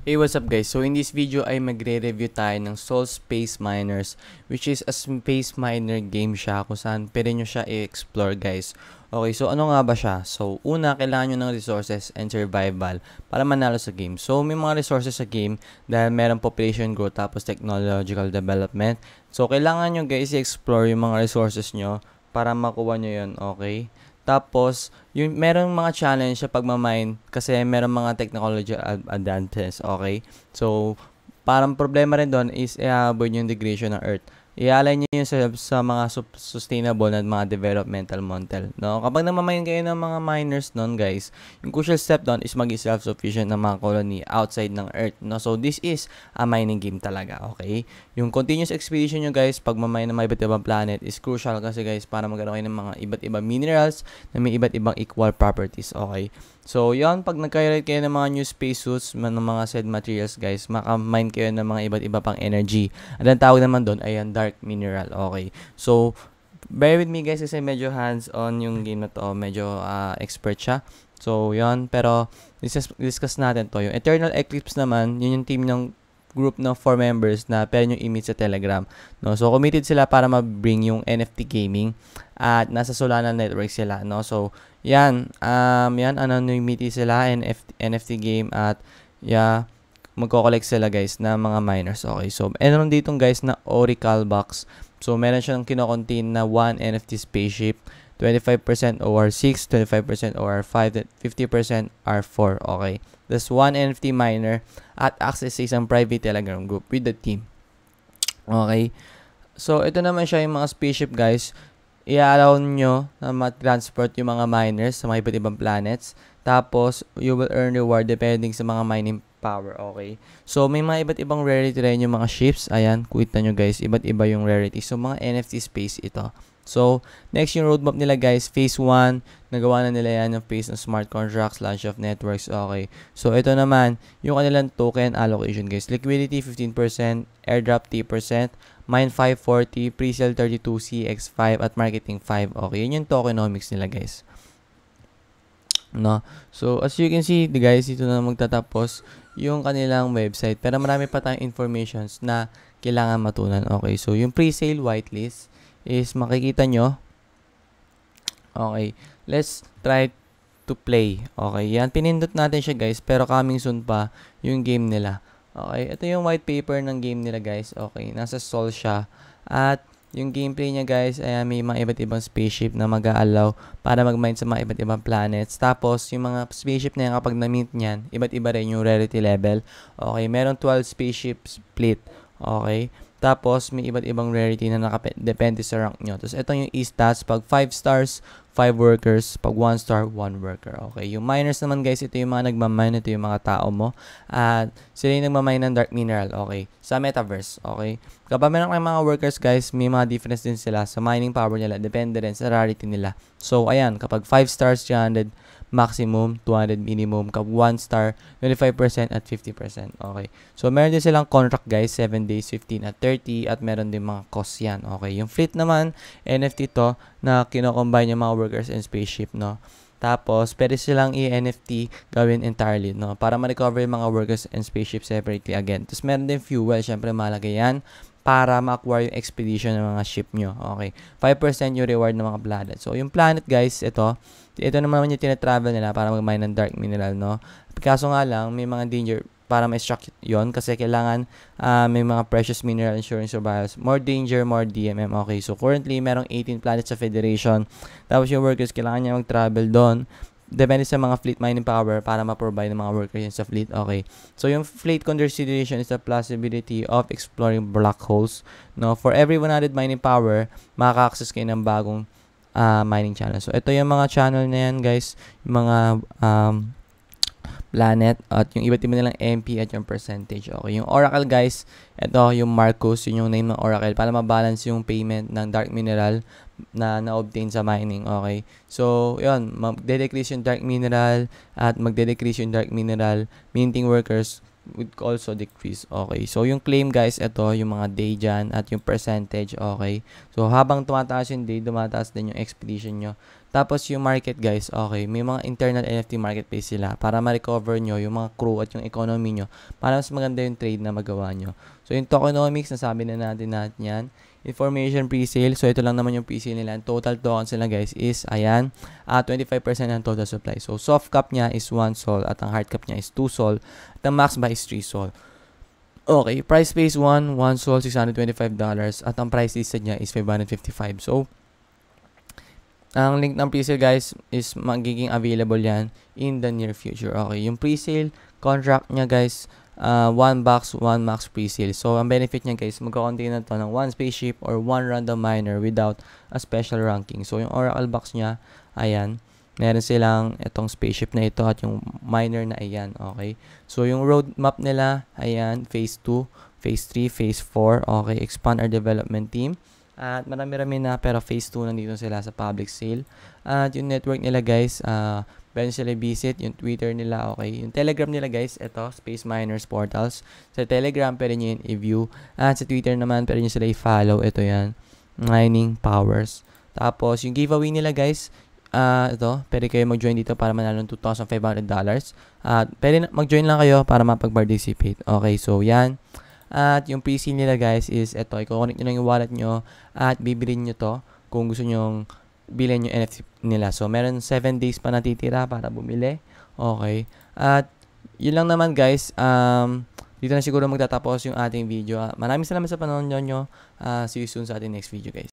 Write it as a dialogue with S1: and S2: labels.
S1: Hey, what's up guys? So in this video ay magre-review tayo ng Soul Space Miners, which is a space miner game siya kung saan pwede nyo siya i-explore guys. Okay, so ano nga ba siya? So una, kailangan nyo ng resources and survival para manalo sa game. So may mga resources sa game dahil meron population growth tapos technological development. So kailangan nyo guys i-explore yung mga resources nyo para makuha nyo yun, okay? Tapos, yung merong mga challenge sa pagmamine kasi merong mga technology advances, okay? So, parang problema rin doon is i-avoid yung degradation ng Earth. I-align nyo yun sa mga sustainable na mga developmental model, no? Kapag namamayin kayo ng mga miners noon, guys, yung crucial step doon is maging self-sufficient ng mga colony outside ng Earth, no? So, this is a mining game talaga, okay? Yung continuous expedition nyo, guys, pagmamine ng mga iba't ibang planet is crucial kasi, guys, para magkaroon kayo ng mga iba't ibang minerals na may iba't ibang equal properties, okay? So, yon pag nag-create kayo ng mga new spacesuits, ng mga said materials, guys, makamine kayo ng mga iba't iba pang energy. At ang tawag naman doon ay ang dark mineral, okay? So, bear with me, guys, kasi medyo hands-on yung game na to. Medyo expert siya. So, yon pero discuss natin to. Yung Eternal Eclipse naman, yun yung team ng group ng 4 members na pwede nyo i-meet sa Telegram. No? So, committed sila para ma-bring yung NFT gaming at nasa Solana network sila. No? So, yan, anonymity sila, NFT game at magko-collect sila guys na mga miners. Okay, so meron ditong guys na Oracle box. So meron siyang kino-contain na 1 NFT spaceship, 25% OR6, 25% OR5, 50% R4. Okay, that's 1 NFT miner at access sa isang private Telegram group with the team. Okay, so ito naman siya yung mga spaceship guys. I-allow nyo na ma-transport yung mga miners sa mga iba't ibang planets. Tapos, you will earn reward depending sa mga mining power, okay? So, may mga iba't ibang rarity rin yung mga ships. Ayan, kuita nyo guys, iba't iba yung rarity. So, mga NFT space ito. So, next yung roadmap nila guys, phase 1, nagawa na nila yan yung phase ng smart contracts, launch of networks, okay. So, ito naman, yung kanilang token allocation guys. Liquidity 15%, airdrop 10%, mine 540, pre-sale 32, CX5, at marketing 5, okay. Yun yung tokenomics nila guys. No? So, as you can see, guys, ito na magtatapos yung kanilang website. Pero marami pa tayong informations na kailangan matunan, okay. So, yung pre-sale whitelist is makikita nyo. Okay, let's try to play. Okay, yan, pinindot natin siya guys, pero coming soon pa yung game nila. Okay, ito yung white paper ng game nila guys. Okay, nasa Sol siya. At yung gameplay niya guys, ay may mga iba't ibang spaceship na mag-aalaw para mag-mine sa mga iba't ibang planets. Tapos, yung mga spaceship na yan kapag na-mint niyan, iba't iba rin yung rarity level. Okay, meron 12 spaceship split. Okay, tapos, may iba't ibang rarity na depende sa rank nyo. Tapos, ito yung e-stats. Pag 5 stars, 5 workers. Pag 1 star, 1 worker. Okay. Yung miners naman, guys, ito yung mga nagmamine. Ito yung mga tao mo. At sila yung nagmamine ng dark mineral. Okay. Sa metaverse. Okay. Kapag meron kayong mga workers, guys, may mga difference din sila sa mining power nila. Depende rin sa rarity nila. So, ayan. Kapag 5 stars, 300 maximum, 200 minimum, kapag 1 star, 25% at 50%. Okay. So, meron din silang contract guys, 7 days, 15 at 30 at meron din mga costs yan. Okay. Yung fleet naman, NFT to na kino-combine yung mga workers and spaceship, no. Tapos, pwede silang i-NFT gawin entirely, no, para ma-recover yung mga workers and spaceship separately again. Tapos, meron din fuel, syempre malagay yan para ma-acquire yung expedition ng mga ship nyo. Okay. 5% yung reward ng mga planet. So, yung planet, guys, ito naman yung tinatravel nila para mag-mine ng dark mineral, no? Kaso nga lang, may mga danger para ma-extract yun kasi kailangan may mga precious mineral insurance survivals. More danger, more DMM. Okay, so currently, merong 18 planets sa Federation. Tapos yung workers, kailangan niya mag-travel doon. Depende sa mga fleet mining power para ma-provide ng mga workers yun sa fleet. Okay. So, yung fleet consideration is the possibility of exploring black holes. No? For every 100 mining power, makaka-access kayo ng bagong mining channel. So, ito yung mga channel na yan, guys. Yung mga planet at yung iba't iba nilang MP at yung percentage. Okay. Yung Oracle, guys, ito yung Marcus, yun yung name ng Oracle para ma-balance yung payment ng dark mineral na na-obtain sa mining. Okay. So, yun, mag-decrease yung dark mineral at mag-decrease yung dark mineral. Minting workers would also decrease. Okay. So, yung claim guys, ito, yung mga day dyan at yung percentage. Okay. So, habang tumataas yung day, tumataas din yung expedition nyo Tapos yung market guys, okay, may mga internal NFT marketplace sila para ma-recover nyo yung mga crew at yung economy nyo para mas maganda yung trade na magawa nyo. So yung tokenomics, nasabi na natin yan. Information pre-sale, so ito lang naman yung pre-sale nila. Total tokens nila guys is, ayan, 25% ng total supply. So soft cap niya is 1 sol at ang hard cap niya is 2 sol at ang max buy is 3 sol. Okay, price phase 1 sol, $625 at ang price listed niya is 555. So, ang link ng presale guys is magiging available yan in the near future. Okay, yung presale contract niya guys, 1 box, 1 max presale. So, ang benefit niya guys, magkakontain na to ng 1 spaceship or 1 random miner without a special ranking. So, yung Oracle box niya, ayan, meron silang itong spaceship na ito at yung miner na ayan, okay. So, yung roadmap nila, ayan, phase 2, phase 3, phase 4, okay, expand our development team. At marami-rami na pero phase 2 nandito sila sa public sale. At yung network nila guys, pwede sila visit. Yung Twitter nila, okay. Yung Telegram nila guys, ito, Space Miners Portals. Sa Telegram, pwede nyo yun i-view. At sa Twitter naman, pwede nyo sila i-follow. Ito yan, Mining Powers. Tapos, yung giveaway nila guys, ito, pwede kayo mag-join dito para manalo ng $2,500. At pwede mag-join lang kayo para mapag-participate. Okay, so yan. At yung PC nila guys is ito, i-connect nyo lang yung wallet nyo at bibilin nyo to kung gusto nyong bilhin yung NFT nila. So, meron 7 days pa natitira para bumili. Okay. At yun lang naman guys. Dito na siguro magtatapos yung ating video. Maraming salamat sa panonood nyo. See you soon sa ating next video guys.